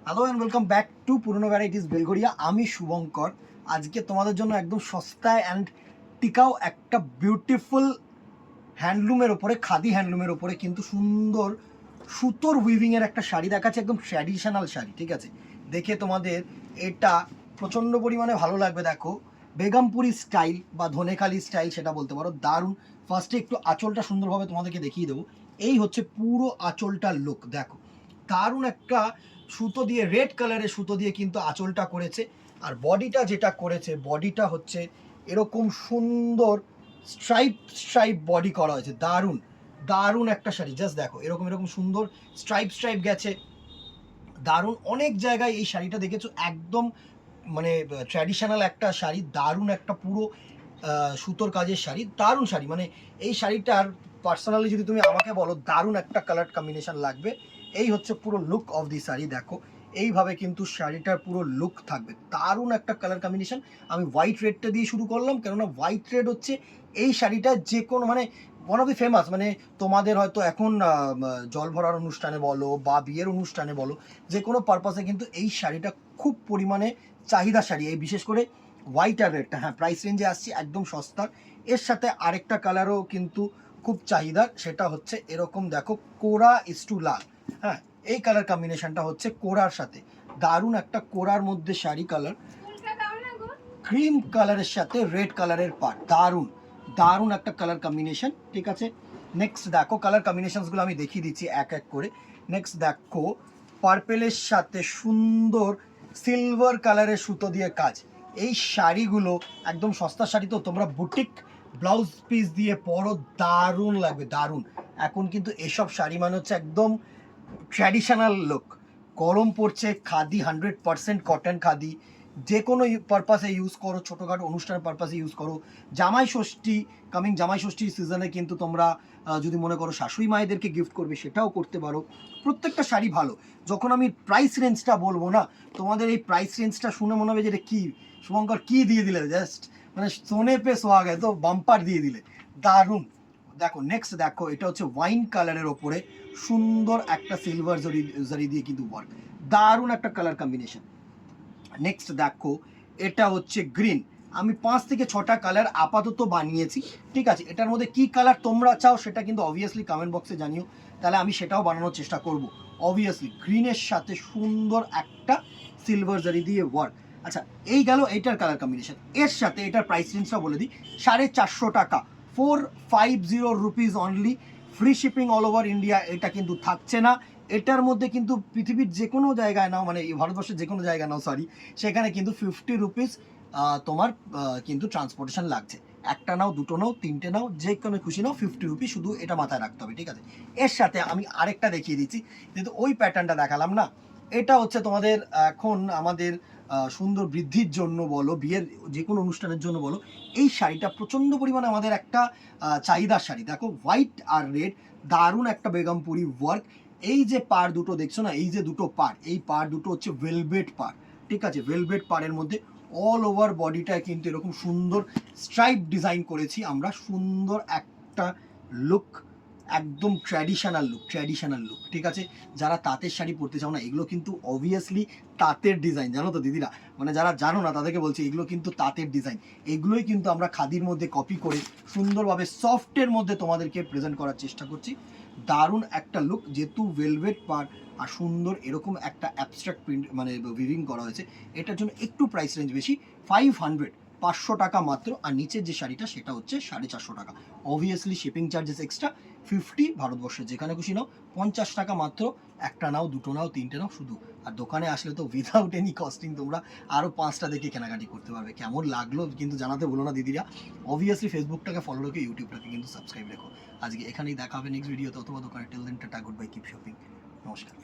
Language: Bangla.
Hello and welcome back to পুরনো ভ্যারাইটিস বেলঘরিয়া। আমি শুভঙ্কর। আজকে তোমাদের জন্য একদম সস্তায় অ্যান্ড টিকাও একটা বিউটিফুল হ্যান্ডলুমের ওপরে, খাদি হ্যান্ডলুমের ওপরে কিন্তু সুন্দর সুতোর উইভিংয়ের একটা শাড়ি দেখাচ্ছে, একদম ট্র্যাডিশনাল শাড়ি। ঠিক আছে, দেখে তোমাদের এটা প্রচণ্ড পরিমাণে ভালো লাগবে। দেখো, বেগমপুরি স্টাইল বা ধনেখালি স্টাইল সেটা বলতে পারো। দারুণ। ফার্স্টে একটু আঁচলটা সুন্দরভাবে তোমাদেরকে দেখিয়ে দেবো। এই হচ্ছে পুরো আঁচলটার লুক। দেখো, দারুণ একটা সুতো দিয়ে, রেড কালারের সুতো দিয়ে কিন্তু আঁচলটা করেছে। আর বডিটা যেটা করেছে, বডিটা হচ্ছে এরকম সুন্দর স্ট্রাইপ স্ট্রাইপ বডি করা হয়েছে। দারুণ দারুণ একটা শাড়ি। জাস্ট দেখো, এরকম এরকম সুন্দর স্ট্রাইপ স্ট্রাইপ গেছে। দারুণ। অনেক জায়গায় এই শাড়িটা দেখেছো, একদম মানে ট্র্যাডিশনাল একটা শাড়ি। দারুণ একটা পুরো সুতোর কাজের শাড়ি, দারুণ শাড়ি। মানে এই শাড়িটার পার্সোনালি যদি তুমি আমাকে বলো, দারুণ একটা কালার কম্বিনেশন লাগবে। এই হচ্ছে পুরো লুক অফ দি শাড়ি। দেখো, এইভাবে কিন্তু শাড়িটার পুরো লুক থাকবে। দারুণ একটা কালার কম্বিনেশন। আমি হোয়াইট রেডটা দিয়ে শুরু করলাম, কেননা হোয়াইট রেড হচ্ছে এই শাড়িটা যে কোনো মানে ওয়ান অফ দি ফেমাস। মানে তোমাদের হয়তো এখন জল ভরার অনুষ্ঠানে বলো বা বিয়ের অনুষ্ঠানে বলো, যে কোনো পারপাসে কিন্তু এই শাড়িটা খুব পরিমাণে চাহিদা শাড়ি। এই বিশেষ করে হোয়াইট আর রেডটা, হ্যাঁ, প্রাইস রেঞ্জে আসছি, একদম সস্তার। এর সাথে আরেকটা কালারও কিন্তু খুব চাহিদার, সেটা হচ্ছে এরকম দেখো, কোরা ইস্টু লাল। হ্যাঁ, এই কালার কম্বিনেশনটা হচ্ছে কোরার সাথে। দারুণ একটা কোরার মধ্যে শাড়ি কালার, ক্রিম কালারের সাথে রেড কালারের পাড়। দারুণ দারুণ একটা কালার কম্বিনেশন। ঠিক আছে, নেক্সট দেখো, কালার কম্বিনেশনসগুলো আমি দেখিয়ে দিচ্ছি এক এক করে। নেক্সট দেখো, পার্পেলের সাথে সুন্দর সিলভার কালারের সুতো দিয়ে কাজ। এই শাড়িগুলো একদম সস্তা শাড়ি, তো তোমরা বুটিক ব্লাউজ পিস দিয়ে পরো, দারুণ লাগবে, দারুণ। এখন কিন্তু এসব শাড়ি মানে হচ্ছে একদম ট্র্যাডিশনাল লুক। গরম পড়ছে, খাদি 100% কটন খাদি। যে কোনো পারপাসে ইউজ করো, ছোটোখাটো অনুষ্ঠানের পারপাসে ইউজ করো। জামাই ষষ্ঠী, কামিং জামাই ষষ্ঠীর সিজনে কিন্তু তোমরা যদি মনে করো শাশুড়ি মায়েদেরকে গিফট করবে, সেটাও করতে পারো। প্রত্যেকটা শাড়ি ভালো। যখন আমি প্রাইস রেঞ্জটা বলবো না, তোমাদের এই প্রাইস রেঞ্জটা শুনে মনে হবে যে এটা কী শুভঙ্কর, কী দিয়ে দিলে, জাস্ট মানে সোনে পে সোহাগে, তো বাম্পার দিয়ে দিলে। দারুণ। দেখো, নেক্সট দেখো, এটা হচ্ছে ওয়াইন কালারের ওপরে সুন্দর একটা সিলভার জরি দিয়ে কিন্তু ওয়ার্ক। দারুণ একটা কালার কম্বিনেশন। নেক্সট দেখো, এটা হচ্ছে গ্রিন। আমি 5 থেকে 6টা কালার আপাতত বানিয়েছি। ঠিক আছে, এটার মধ্যে কি কালার তোমরা চাও সেটা কিন্তু অবভিয়াসলি কমেন্ট বক্সে জানিও, তাহলে আমি সেটাও বানানোর চেষ্টা করব। অবভিয়াসলি গ্রিনের সাথে সুন্দর একটা সিলভার জারি দিয়ে ওয়ার্ক। আচ্ছা, এই গেল এইটার কালার কম্বিনেশন। এর সাথে এটার প্রাইস রেঞ্জটা বলে দিই, 450 টাকা, 450 rupees only. Free shipping all over India. এটা কিন্তু থাকছে না। এটার মধ্যে কিন্তু পৃথিবীর যে কোনো জায়গায় নাও, মানে ভারতবর্ষের যে কোনো জায়গায় নাও, সরি, সেখানে কিন্তু 50 রুপিস তোমার কিন্তু ট্রান্সপোর্টেশন লাগছে। একটা নাও, দুটো নাও, তিনটে নাও, যে কোনো খুশি নাও, 50 রুপিস, শুধু এটা মাথায় রাখতে হবে। ঠিক আছে, এর সাথে আমি আরেকটা দেখিয়ে দিচ্ছি, যেহেতু ওই প্যাটার্নটা দেখালাম না। এটা হচ্ছে তোমাদের এখন আমাদের সুন্দর বৃদ্ধির জন্য বলো, বিয়ের যে কোনো অনুষ্ঠানের জন্য বলো, এই শাড়িটা প্রচণ্ড পরিমাণে আমাদের একটা চাহিদার শাড়ি। দেখো, হোয়াইট আর রেড, দারুণ একটা বেগমপুরি ওয়ার্ক। এই যে পাড় দুটো দেখছো না, এই যে দুটো পাড়, এই পাড় দুটো হচ্ছে ভেলভেট পাড়। ঠিক আছে, ভেলভেট পাড়ের মধ্যে অল ওভার বডিটায় কিন্তু এরকম সুন্দর স্ট্রাইপ ডিজাইন করেছি আমরা। সুন্দর একটা লুক, একদম ট্র্যাডিশনাল লুক, ট্র্যাডিশনাল লুক। ঠিক আছে, যারা তাঁতের শাড়ি পরতে চাও না, এগুলো কিন্তু অবভিয়াসলি তাঁতের ডিজাইন, জানো তো দিদিরা? মানে যারা জানো না তাদেরকে বলছি, এগুলো কিন্তু তাঁতের ডিজাইন। এগুলোই কিন্তু আমরা খাদির মধ্যে কপি করে সুন্দরভাবে সফটের মধ্যে তোমাদেরকে প্রেজেন্ট করার চেষ্টা করছি। দারুণ একটা লুক, যেহেতু ভেলভেট পাড় আর সুন্দর এরকম একটা অ্যাবস্ট্রাক্ট প্রিন্ট মানে উইভিং করা হয়েছে, এটার জন্য একটু প্রাইস রেঞ্জ বেশি, 500 টাকা মাত্র। আর নিচের যে শাড়িটা সেটা হচ্ছে 450 টাকা। অবভিয়াসলি শিপিং চার্জেস এক্সট্রা 50, ভারতবর্ষের যেখানে খুশি নাও 50 টাকা মাত্র। একটা নাও, দুটো নাও, তিনটে নাও, শুধু। আর দোকানে আসলে তো উইদাউট এনি কস্টিং তোমরা আরও 5টা দেখে কেনাকাটি করতে পারবে। কেমন লাগলো কিন্তু জানাতে বলো না দিদিরা। অবভিয়াসলি ফেসবুকটাকে ফলো রেখে ইউটিউবটাকে কিন্তু সাবস্ক্রাইব রেখো। আজকে এখানেই দেখা হবে নেক্সট ভিডিওতে অথবা দোকানে। Till then, tata, good bye, keep shopping, নমস্কার।